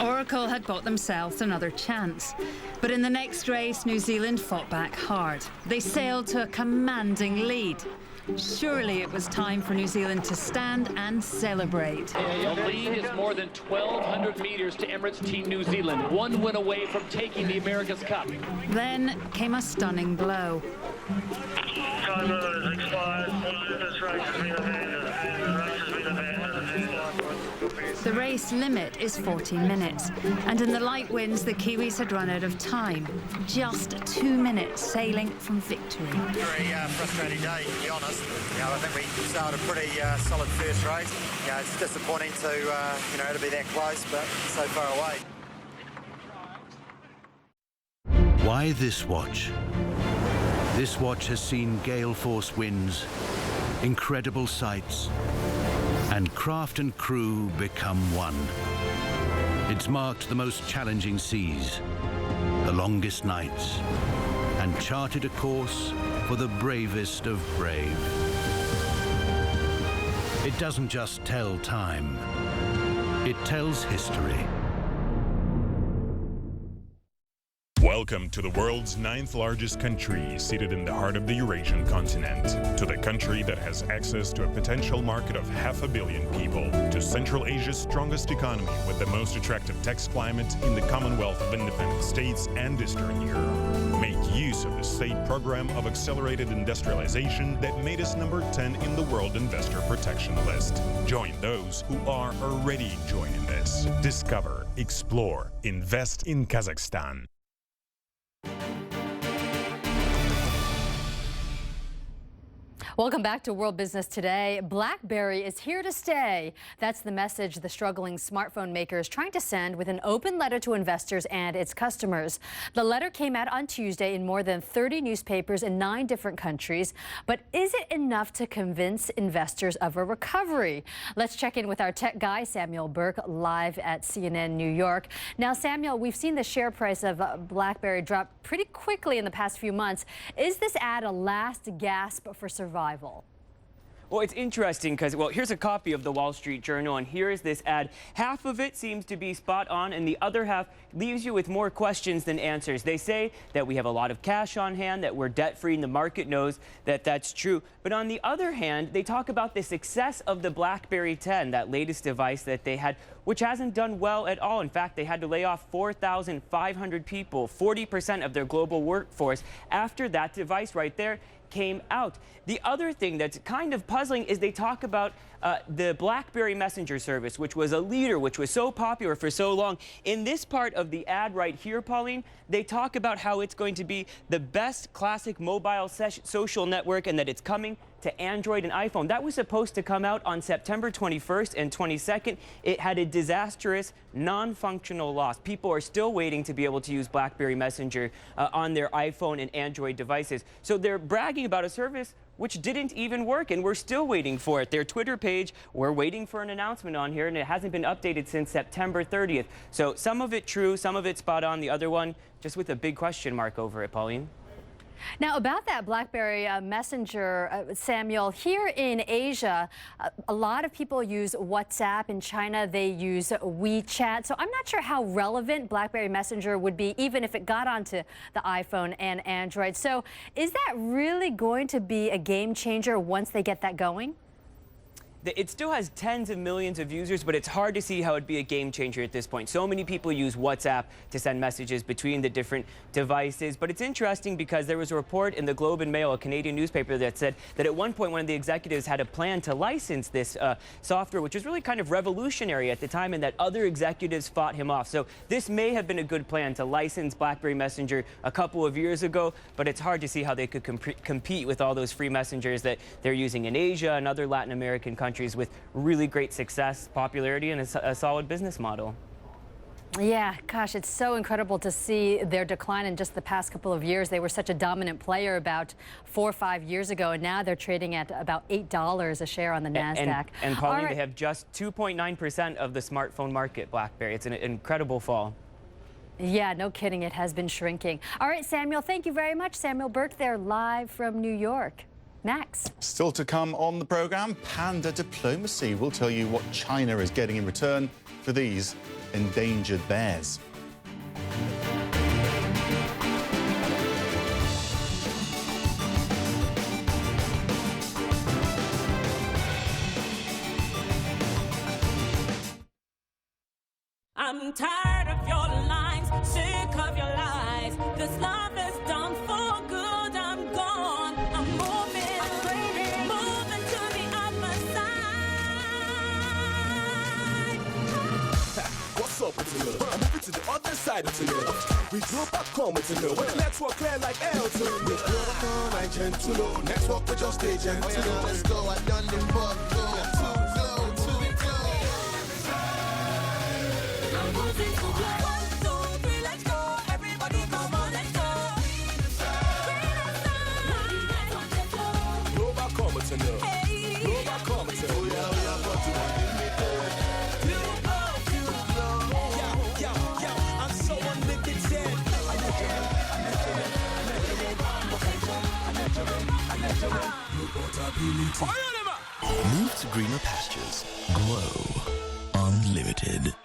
Oracle had bought themselves another chance. But in the next race, New Zealand fought back hard. They sailed to a commanding lead. Surely it was time for New Zealand to stand and celebrate. The lead is more than 1,200 meters to Emirates Team New Zealand. One win away from taking the America's Cup. Then came a stunning blow. Time limit has expired. This race has been abandoned. The race limit is 40 minutes, and in the light winds, the Kiwis had run out of time. Just 2 minutes sailing from victory. Very frustrating day, to be honest. I think we started a pretty solid first race. It's disappointing to, to be that close, but so far away. Why this watch? This watch has seen gale force winds, incredible sights, and craft and crew become one. It's marked the most challenging seas, the longest nights, and charted a course for the bravest of brave. It doesn't just tell time, it tells history. Welcome to the world's 9th largest country, seated in the heart of the Eurasian continent. To the country that has access to a potential market of 500 million people. To Central Asia's strongest economy with the most attractive tax climate in the Commonwealth of Independent States and Eastern Europe. Make use of the state program of accelerated industrialization that made us number 10 in the World Investor Protection List. Join those who are already joining this. Discover, explore, invest in Kazakhstan. Welcome back to World Business Today. BlackBerry is here to stay. That's the message the struggling smartphone maker is trying to send with an open letter to investors and its customers. The letter came out on Tuesday in more than 30 newspapers in 9 different countries. But is it enough to convince investors of a recovery? Let's check in with our tech guy, Samuel Burke, live at CNN New York. Now, Samuel, we've seen the share price of BlackBerry drop pretty quickly in the past few months. Is this ad a last gasp for survival? Well, it's interesting because, well, here's a copy of the Wall Street Journal, and here is this ad. Half of it seems to be spot on, and the other half leaves you with more questions than answers. They say that we have a lot of cash on hand, that we're debt-free, and the market knows that that's true. But on the other hand, they talk about the success of the BlackBerry 10, that latest device that they had, which hasn't done well at all. In fact, they had to lay off 4,500 people, 40% of their global workforce, after that device right there came out. The other thing that's kind of puzzling is they talk about the BlackBerry Messenger service, which was a leader, which was so popular for so long. In this part of the ad right here, Pauline, they talk about how it's going to be the best classic mobile social network and that it's coming to Android and iPhone. That was supposed to come out on September 21st and 22nd. It had a disastrous, non-functional loss. People are still waiting to be able to use BlackBerry Messenger on their iPhone and Android devices. So they're bragging about a service which didn't even work, and we're still waiting for it. Their Twitter page, we're waiting for an announcement on here, and it hasn't been updated since September 30th. So some of it true, some of it spot on, the other one just with a big question mark over it, Pauline. Now, about that BlackBerry Messenger, Samuel, here in Asia, a lot of people use WhatsApp. In China, they use WeChat. So I'm not sure how relevant BlackBerry Messenger would be, even if it got onto the iPhone and Android. So is that really going to be a game changer once they get that going? It still has tens of millions of users, but it's hard to see how it'd be a game changer at this point. So many people use WhatsApp to send messages between the different devices. But it's interesting because there was a report in the Globe and Mail, a Canadian newspaper, that said that at one point one of the executives had a plan to license this software, which was really kind of revolutionary at the time, and that other executives fought him off. So this may have been a good plan to license BlackBerry Messenger a couple of years ago, but it's hard to see how they could compete with all those free messengers that they're using in Asia and other Latin American countries with really great success, popularity, and a solid business model. Yeah, gosh, it's so incredible to see their decline in just the past couple of years. They were such a dominant player about 4 or 5 years ago, and now they're trading at about $8 a share on the NASDAQ. And Pauline, they have just 2.9% of the smartphone market, BlackBerry. It's an incredible fall. Yeah, no kidding. It has been shrinking. All right, Samuel, thank you very much. Samuel Burke there live from New York. Max. Still to come on the programme, panda diplomacy. We'll tell you what China is getting in return for these endangered bears. I'm tired of your lines, sick of your lies. This love is done for good. I'm gone. I'm moving to the other side. What's up with you? I'm moving to the other side of you. We go back home with you. When the network clear like L2. We go on, I gentle. Network we just stay gentle. Oh, yeah, let's go. I done the fuck. Move to greener pastures. Glow Unlimited.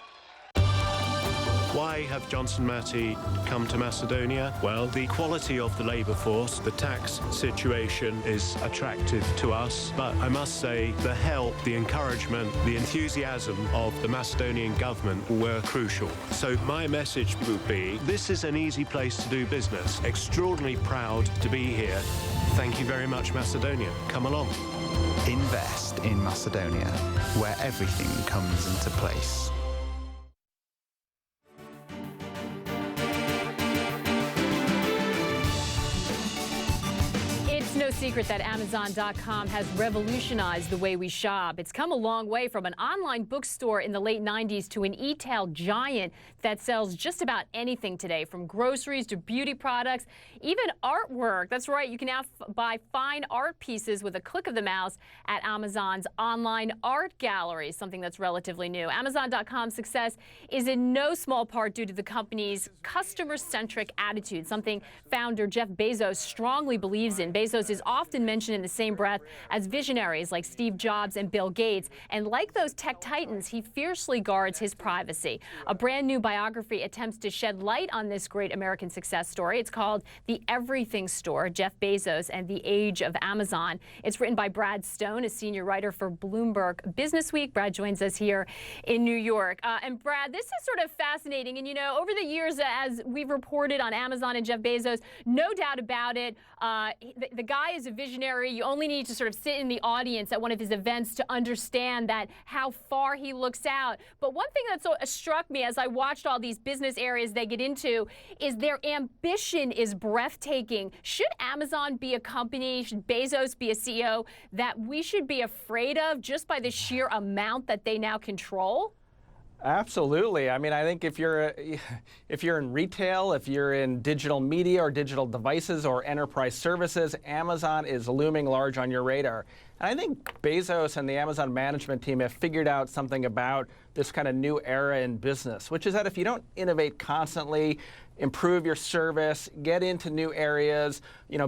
Why have Johnson Matthey come to Macedonia? Well, the quality of the labour force, the tax situation is attractive to us. But I must say the help, the encouragement, the enthusiasm of the Macedonian government were crucial. So my message would be, this is an easy place to do business. Extraordinarily proud to be here. Thank you very much, Macedonia. Come along. Invest in Macedonia, where everything comes into place. No secret that Amazon.com has revolutionized the way we shop. It's come a long way from an online bookstore in the late 90s to an e-tail giant that sells just about anything today, from groceries to beauty products, even artwork. That's right, you can now buy fine art pieces with a click of the mouse at Amazon's online art gallery, something that's relatively new. Amazon.com's success is in no small part due to the company's customer-centric attitude, something founder Jeff Bezos strongly believes in. Bezos is often mentioned in the same breath as visionaries like Steve Jobs and Bill Gates. And like those tech titans, he fiercely guards his privacy. A brand new biography attempts to shed light on this great American success story. It's called The Everything Store, Jeff Bezos and the Age of Amazon. It's written by Brad Stone, a senior writer for Bloomberg Businessweek. Brad joins us here in New York. And Brad, this is sort of fascinating. And, you know, over the years, as we've reported on Amazon and Jeff Bezos, no doubt about it, the guy is a visionary. You only need to sort of sit in the audience at one of his events to understand that how far he looks out. But one thing that struck me as I watched all these business areas they get into is their ambition is breathtaking. Should Amazon be a company, should Bezos be a CEO that we should be afraid of just by the sheer amount that they now control? Absolutely. I mean, I think if you're in retail, if you're in digital media or digital devices or enterprise services, Amazon is looming large on your radar. And I think Bezos and the Amazon management team have figured out something about this kind of new era in business, which is that if you don't innovate constantly, improve your service, get into new areas,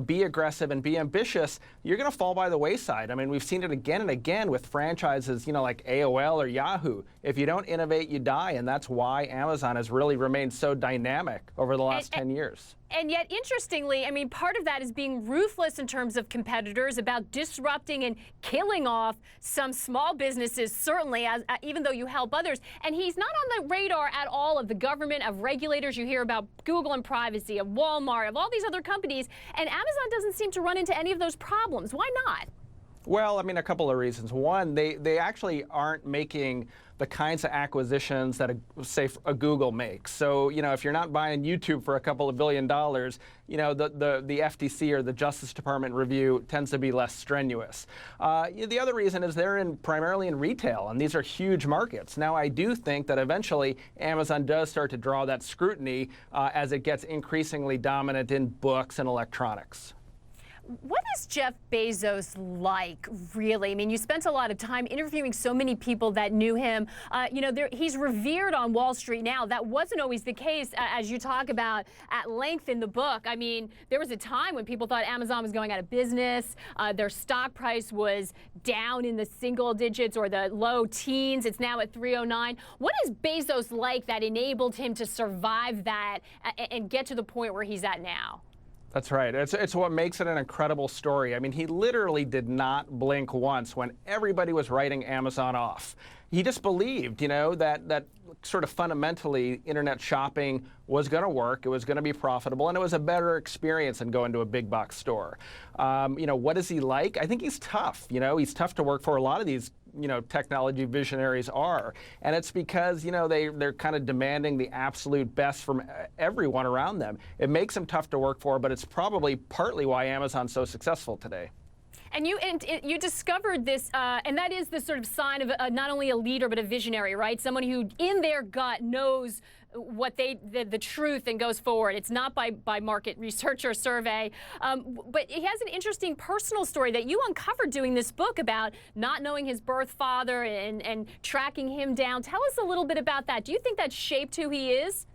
be aggressive and be ambitious, you're going to fall by the wayside. I mean, we've seen it again and again with franchises, like AOL or Yahoo. If you don't innovate, you die, and that's why Amazon has really remained so dynamic over the last 10 years. And yet, interestingly, I mean, part of that is being ruthless in terms of competitors, about disrupting and killing off some small businesses, certainly, even though you help others. And he's not on the radar at all of the government, of regulators. You hear about Google and privacy, of Walmart, of all these other companies. And Amazon doesn't seem to run into any of those problems. Why not? Well, I mean, a couple of reasons. One, they actually aren't making the kinds of acquisitions that, say, a Google makes. So, if you're not buying YouTube for a couple of $1 billion, the FTC or the Justice Department review tends to be less strenuous. The other reason is they're primarily in retail, and these are huge markets. Now, I do think that eventually Amazon does start to draw that scrutiny as it gets increasingly dominant in books and electronics. What is Jeff Bezos like, really? I mean, you spent a lot of time interviewing so many people that knew him. He's revered on Wall Street now. That wasn't always the case, as you talk about at length in the book. I mean, there was a time when people thought Amazon was going out of business. Their stock price was down in the single digits or the low teens. It's now at 309. What is Bezos like that enabled him to survive that and get to the point where he's at now? That's right. It's what makes it an incredible story. I mean, he literally did not blink once when everybody was writing Amazon off. He just believed, that sort of fundamentally internet shopping was going to work, it was going to be profitable, and it was a better experience than going to a big box store. What is he like? I think he's tough. He's tough to work for. A lot of these technology visionaries are. And it's because, they're kind of demanding the absolute best from everyone around them. It makes them tough to work for, but it's probably partly why Amazon's so successful today. And you discovered this, and that is the sort of sign of not only a leader, but a visionary, right? Someone who, in their gut, knows what the truth and goes forward. It's not by market research or survey. But he has an interesting personal story that you uncovered doing this book about not knowing his birth father and tracking him down. Tell us a little bit about that. Do you think that shaped who he is?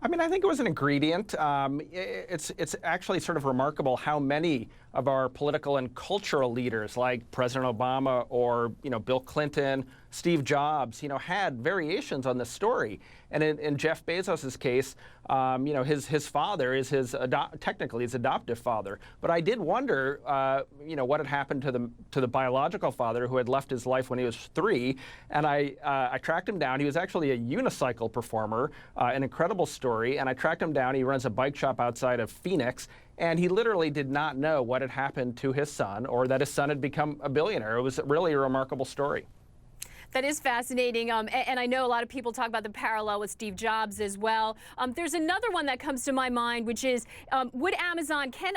I mean, I think it was an ingredient. It's actually sort of remarkable how many of our political and cultural leaders, like President Obama or Bill Clinton, Steve Jobs, had variations on this story. And in Jeff Bezos's case, his father is technically his adoptive father. But I did wonder, what had happened to the biological father who had left his life when he was 3. And I tracked him down. He was actually a unicycle performer, an incredible story. And I tracked him down. He runs a bike shop outside of Phoenix. And he literally did not know what had happened to his son or that his son had become a billionaire. It was really a remarkable story. That is fascinating, and I know a lot of people talk about the parallel with Steve Jobs as well. There's another one that comes to my mind, which is, can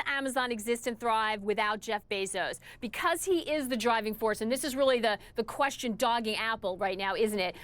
Amazon exist and thrive without Jeff Bezos? Because he is the driving force, and this is really the question dogging Apple right now, isn't it?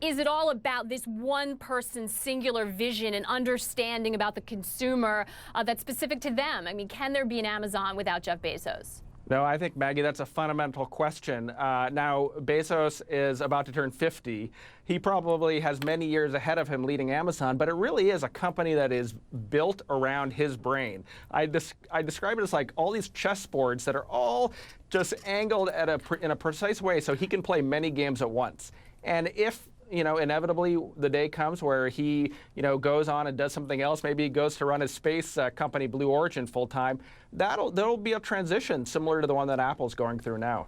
Is it all about this one person's singular vision and understanding about the consumer that's specific to them? I mean, can there be an Amazon without Jeff Bezos? No, I think, Maggie, that's a fundamental question. Now, Bezos is about to turn 50. He probably has many years ahead of him leading Amazon, but it really is a company that is built around his brain. I describe it as like all these chessboards that are all just angled in a precise way so he can play many games at once. And if inevitably the day comes where he, goes on and does something else. Maybe he goes to run his space company, Blue Origin, full time. There'll be a transition similar to the one that Apple's going through now.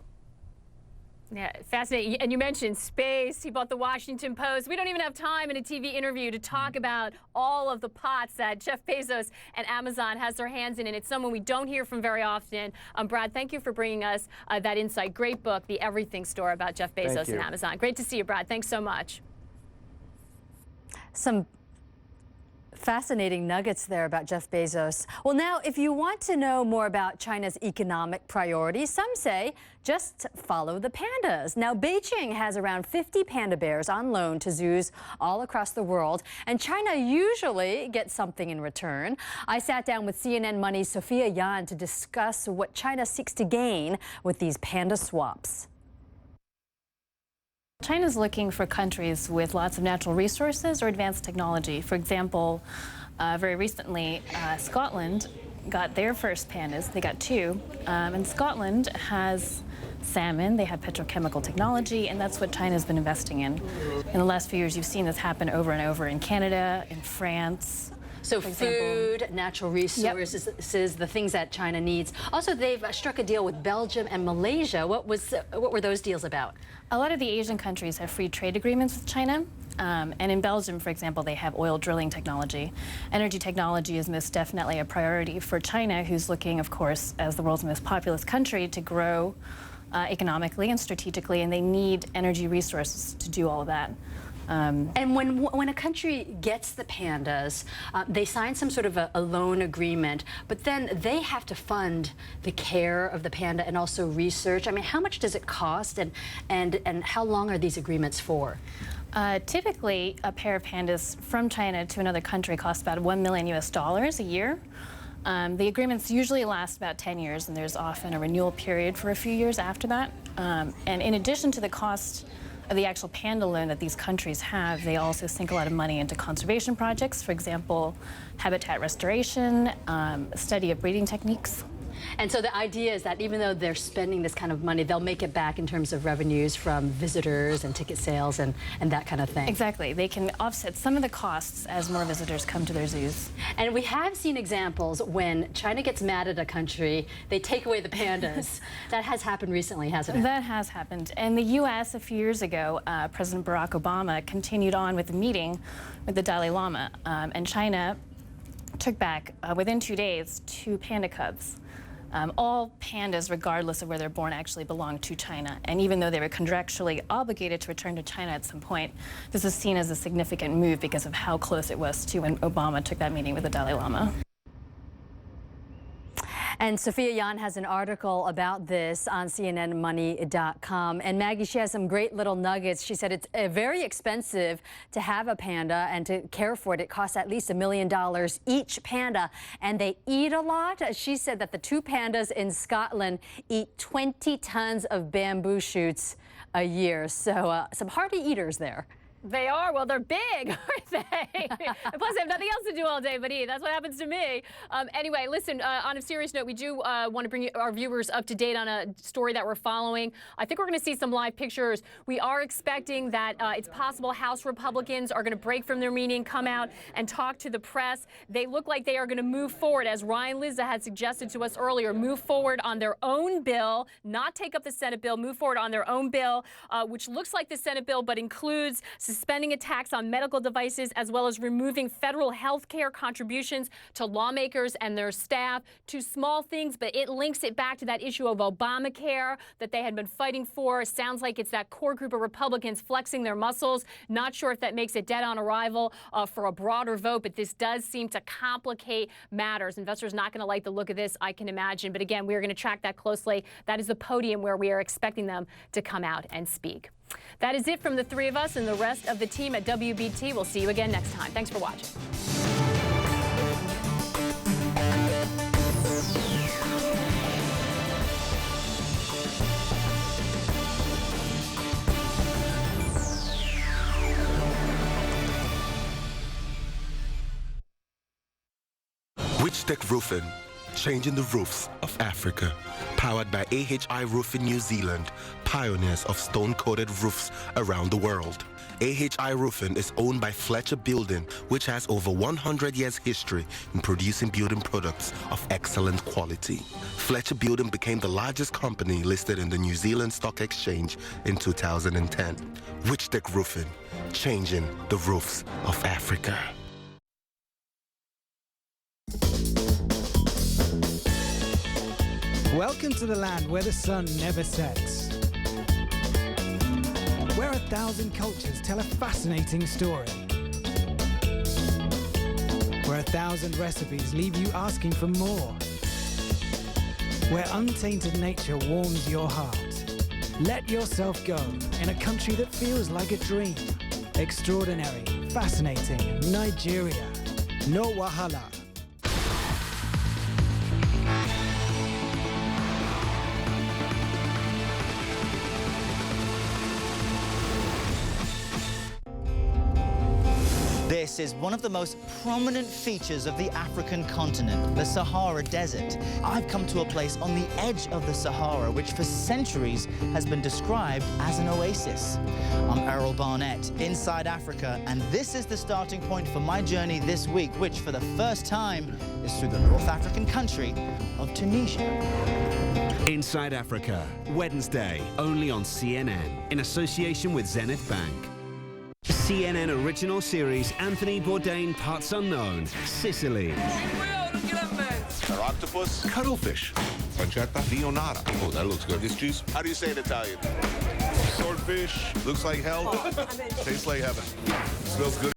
Yeah, fascinating. And you mentioned space. He bought the Washington Post. We don't even have time in a TV interview to talk about all of the pots that Jeff Bezos and Amazon has their hands in, and it's someone we don't hear from very often. Brad, thank you for bringing us that insight. Great book, The Everything Store, about Jeff Bezos and Amazon. Great to see you, Brad. Thanks so much. Some Fascinating nuggets there about Jeff Bezos. Well, now, if you want to know more about China's economic priorities, some say just follow the pandas. Now, Beijing has around 50 panda bears on loan to zoos all across the world, and China usually gets something in return. I sat down with CNN Money's Sophia Yan to discuss what China seeks to gain with these panda swaps. China's looking for countries with lots of natural resources or advanced technology. For example, very recently, Scotland got their first pandas. They got 2. And Scotland has salmon, they have petrochemical technology, and that's what China's been investing in. In the last few years, you've seen this happen over and over in Canada, in France. So food, natural resources, the things that China needs. Also, they've struck a deal with Belgium and Malaysia. What were those deals about? A lot of the Asian countries have free trade agreements with China. And in Belgium, for example, they have oil drilling technology. Energy technology is most definitely a priority for China, who's looking, of course, as the world's most populous country, to grow economically and strategically, and they need energy resources to do all of that. And when a country gets the pandas, they sign some sort of a loan agreement, but then they have to fund the care of the panda and also research. I mean, how much does it cost, and how long are these agreements for? Typically, a pair of pandas from China to another country costs about $1 million a year. The agreements usually last about 10 years, and there's often a renewal period for a few years after that. And in addition to the cost of the actual panda loan that these countries have, they also sink a lot of money into conservation projects, for example, habitat restoration, study of breeding techniques. And so the idea is that even though they're spending this kind of money, they'll make it back in terms of revenues from visitors and ticket sales and that kind of thing. Exactly. They can offset some of the costs as more visitors come to their zoos. And we have seen examples when China gets mad at a country, they take away the pandas. That has happened recently, hasn't it? That has happened. In the U.S. a few years ago, President Barack Obama continued on with a meeting with the Dalai Lama, and China took back, within 2 days, 2 panda cubs. All pandas, regardless of where they're born, actually belong to China. And even though they were contractually obligated to return to China at some point, this is seen as a significant move because of how close it was to when Obama took that meeting with the Dalai Lama. And Sophia Yan has an article about this on CNNmoney.com. And Maggie, she has some great little nuggets. She said it's very expensive to have a panda and to care for it. It costs at least $1 million each panda, and they eat a lot. She said that the 2 pandas in Scotland eat 20 tons of bamboo shoots a year. So some hearty eaters there. They are. Well, they're big, aren't they? Plus, they have nothing else to do all day but eat. That's what happens to me. Anyway, listen, on a serious note, we do want to bring our viewers up to date on a story that we're following. I think we're going to see some live pictures. We are expecting that it's possible House Republicans are going to break from their meeting, come out and talk to the press. They look like they are going to move forward, as Ryan Lizza had suggested to us earlier, move forward on their own bill, not take up the Senate bill, move forward on their own bill, which looks like the Senate bill, but includes suspending a tax on medical devices, as well as removing federal health care contributions to lawmakers and their staff. 2 small things, but it links it back to that issue of Obamacare that they had been fighting for. Sounds like it's that core group of Republicans flexing their muscles. Not sure if that makes it dead on arrival for a broader vote, but this does seem to complicate matters. Investors not going to like the look of this, I can imagine. But again, we are going to track that closely. That is the podium where we are expecting them to come out and speak. That is it from the 3 of us and the rest of the team at WBT. We'll see you again next time. Thanks for watching. Witchdeck Roofing, changing the roofs of Africa. Powered by AHI Roofing New Zealand, pioneers of stone-coated roofs around the world. AHI Roofing is owned by Fletcher Building, which has over 100 years history in producing building products of excellent quality. Fletcher Building became the largest company listed in the New Zealand Stock Exchange in 2010. Witchdeck Roofing, changing the roofs of Africa. Welcome to the land where the sun never sets. Where 1,000 cultures tell a fascinating story. where 1,000 recipes leave you asking for more. Where untainted nature warms your heart. Let yourself go in a country that feels like a dream. Extraordinary, fascinating Nigeria. No wahala. This is one of the most prominent features of the African continent, the Sahara Desert. I've come to a place on the edge of the Sahara, which for centuries has been described as an oasis. I'm Errol Barnett, inside Africa, and this is the starting point for my journey this week, which for the first time is through the North African country of Tunisia. Inside Africa, Wednesday, only on CNN, in association with Zenith Bank. CNN original series, Anthony Bourdain, Parts Unknown, Sicily. Our octopus. Cuttlefish. Pancetta. Leonata. Oh, that looks good. This juice. How do you say it in Italian? Swordfish. Looks like hell. Tastes like heaven. Smells good.